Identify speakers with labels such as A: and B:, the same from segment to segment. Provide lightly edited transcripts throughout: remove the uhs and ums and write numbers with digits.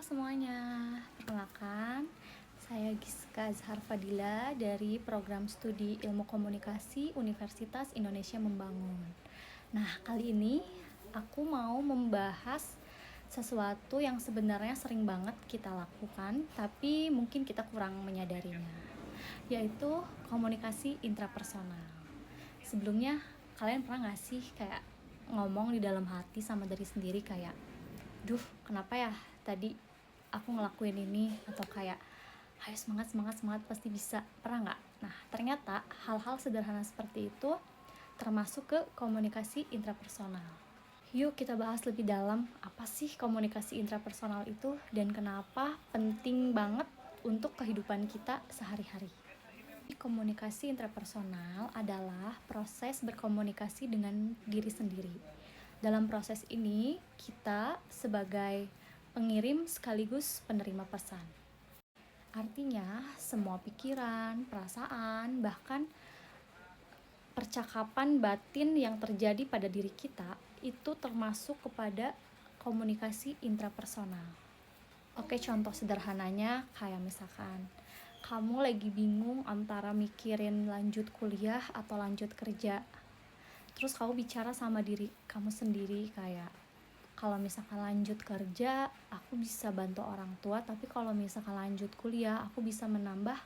A: semuanya, perkenalkan saya Giska Azhar Fadila dari Program Studi Ilmu Komunikasi Universitas Indonesia Membangun. Nah, kali ini aku mau membahas sesuatu yang sebenarnya sering banget kita lakukan, tapi mungkin kita kurang menyadarinya, yaitu komunikasi intrapersonal. Sebelumnya, kalian pernah gak sih kayak ngomong di dalam hati sama diri sendiri kayak, duh kenapa ya tadi aku ngelakuin ini, atau kayak ayo semangat pasti bisa, pernah nggak? Nah, ternyata hal-hal sederhana seperti itu termasuk ke komunikasi intrapersonal. Yuk kita bahas lebih dalam apa sih komunikasi intrapersonal itu dan kenapa penting banget untuk kehidupan kita sehari-hari. Komunikasi intrapersonal adalah proses berkomunikasi dengan diri sendiri. Dalam proses ini, kita sebagai pengirim sekaligus penerima pesan. Artinya, semua pikiran, perasaan, bahkan percakapan batin yang terjadi pada diri kita itu termasuk kepada komunikasi intrapersonal. Oke, contoh sederhananya kayak misalkan kamu lagi bingung antara mikirin lanjut kuliah atau lanjut kerja. Terus kamu bicara sama diri kamu sendiri kayak, kalau misalkan lanjut kerja, aku bisa bantu orang tua, tapi kalau misalkan lanjut kuliah, aku bisa menambah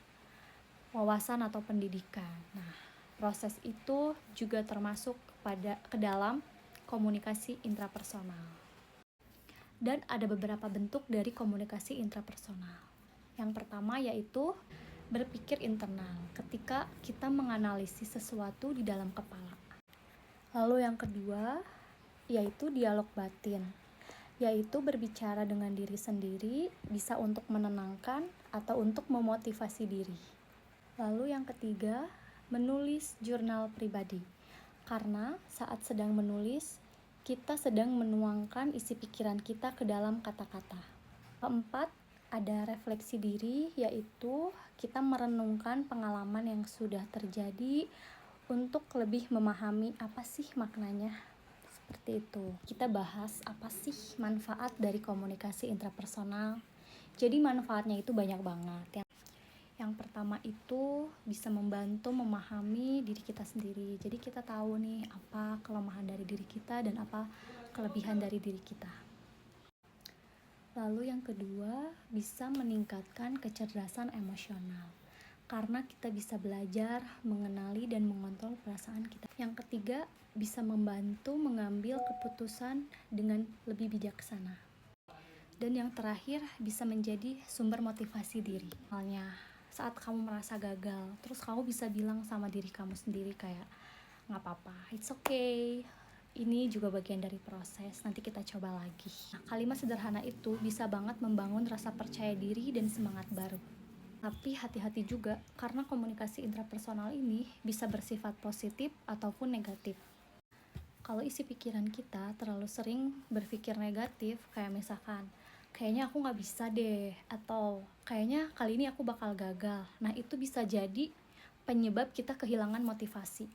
A: wawasan atau pendidikan. Nah, proses itu juga termasuk ke dalam komunikasi intrapersonal. Dan ada beberapa bentuk dari komunikasi intrapersonal. Yang pertama yaitu berpikir internal, ketika kita menganalisis sesuatu di dalam kepala. Lalu yang kedua yaitu dialog batin, yaitu berbicara dengan diri sendiri, bisa untuk menenangkan atau untuk memotivasi diri. Lalu yang ketiga, menulis jurnal pribadi, karena saat sedang menulis, kita sedang menuangkan isi pikiran kita ke dalam kata-kata. Keempat, ada refleksi diri, yaitu kita merenungkan pengalaman yang sudah terjadi untuk lebih memahami apa sih maknanya. Seperti itu. Kita bahas apa sih manfaat dari komunikasi intrapersonal. Jadi manfaatnya itu banyak banget. Yang pertama itu bisa membantu memahami diri kita sendiri. Jadi kita tahu nih apa kelemahan dari diri kita dan apa kelebihan dari diri kita. Lalu yang kedua, bisa meningkatkan kecerdasan emosional, karena kita bisa belajar, mengenali, dan mengontrol perasaan kita. Yang ketiga, bisa membantu mengambil keputusan dengan lebih bijaksana. Dan yang terakhir, bisa menjadi sumber motivasi diri. Misalnya, saat kamu merasa gagal, terus kamu bisa bilang sama diri kamu sendiri kayak, gak apa-apa, it's okay. Ini juga bagian dari proses, nanti kita coba lagi. Nah, kalimat sederhana itu bisa banget membangun rasa percaya diri dan semangat baru. Tapi hati-hati juga, karena komunikasi intrapersonal ini bisa bersifat positif ataupun negatif. Kalau isi pikiran kita terlalu sering berpikir negatif, kayak misalkan, kayaknya aku gak bisa deh, atau kayaknya kali ini aku bakal gagal. Nah, itu bisa jadi penyebab kita kehilangan motivasi.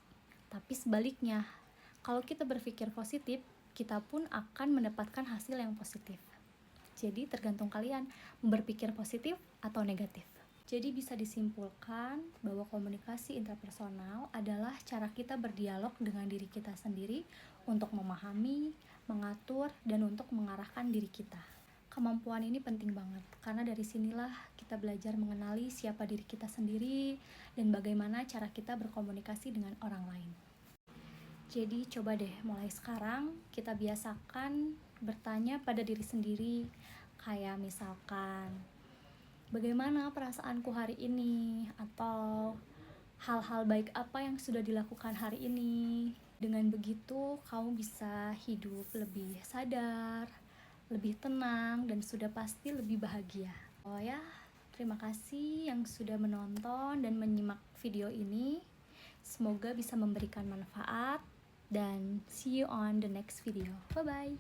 A: Tapi sebaliknya, kalau kita berpikir positif, kita pun akan mendapatkan hasil yang positif. Jadi tergantung kalian berpikir positif atau negatif. Jadi bisa disimpulkan bahwa komunikasi intrapersonal adalah cara kita berdialog dengan diri kita sendiri untuk memahami, mengatur, dan untuk mengarahkan diri kita. Kemampuan ini penting banget, karena dari sinilah kita belajar mengenali siapa diri kita sendiri dan bagaimana cara kita berkomunikasi dengan orang lain. Jadi coba deh mulai sekarang kita biasakan bertanya pada diri sendiri, kayak misalkan, bagaimana perasaanku hari ini? Atau hal-hal baik apa yang sudah dilakukan hari ini? Dengan begitu, kamu bisa hidup lebih sadar, lebih tenang, dan sudah pasti lebih bahagia. Oh ya, terima kasih yang sudah menonton dan menyimak video ini. Semoga bisa memberikan manfaat, dan see you on the next video. Bye-bye.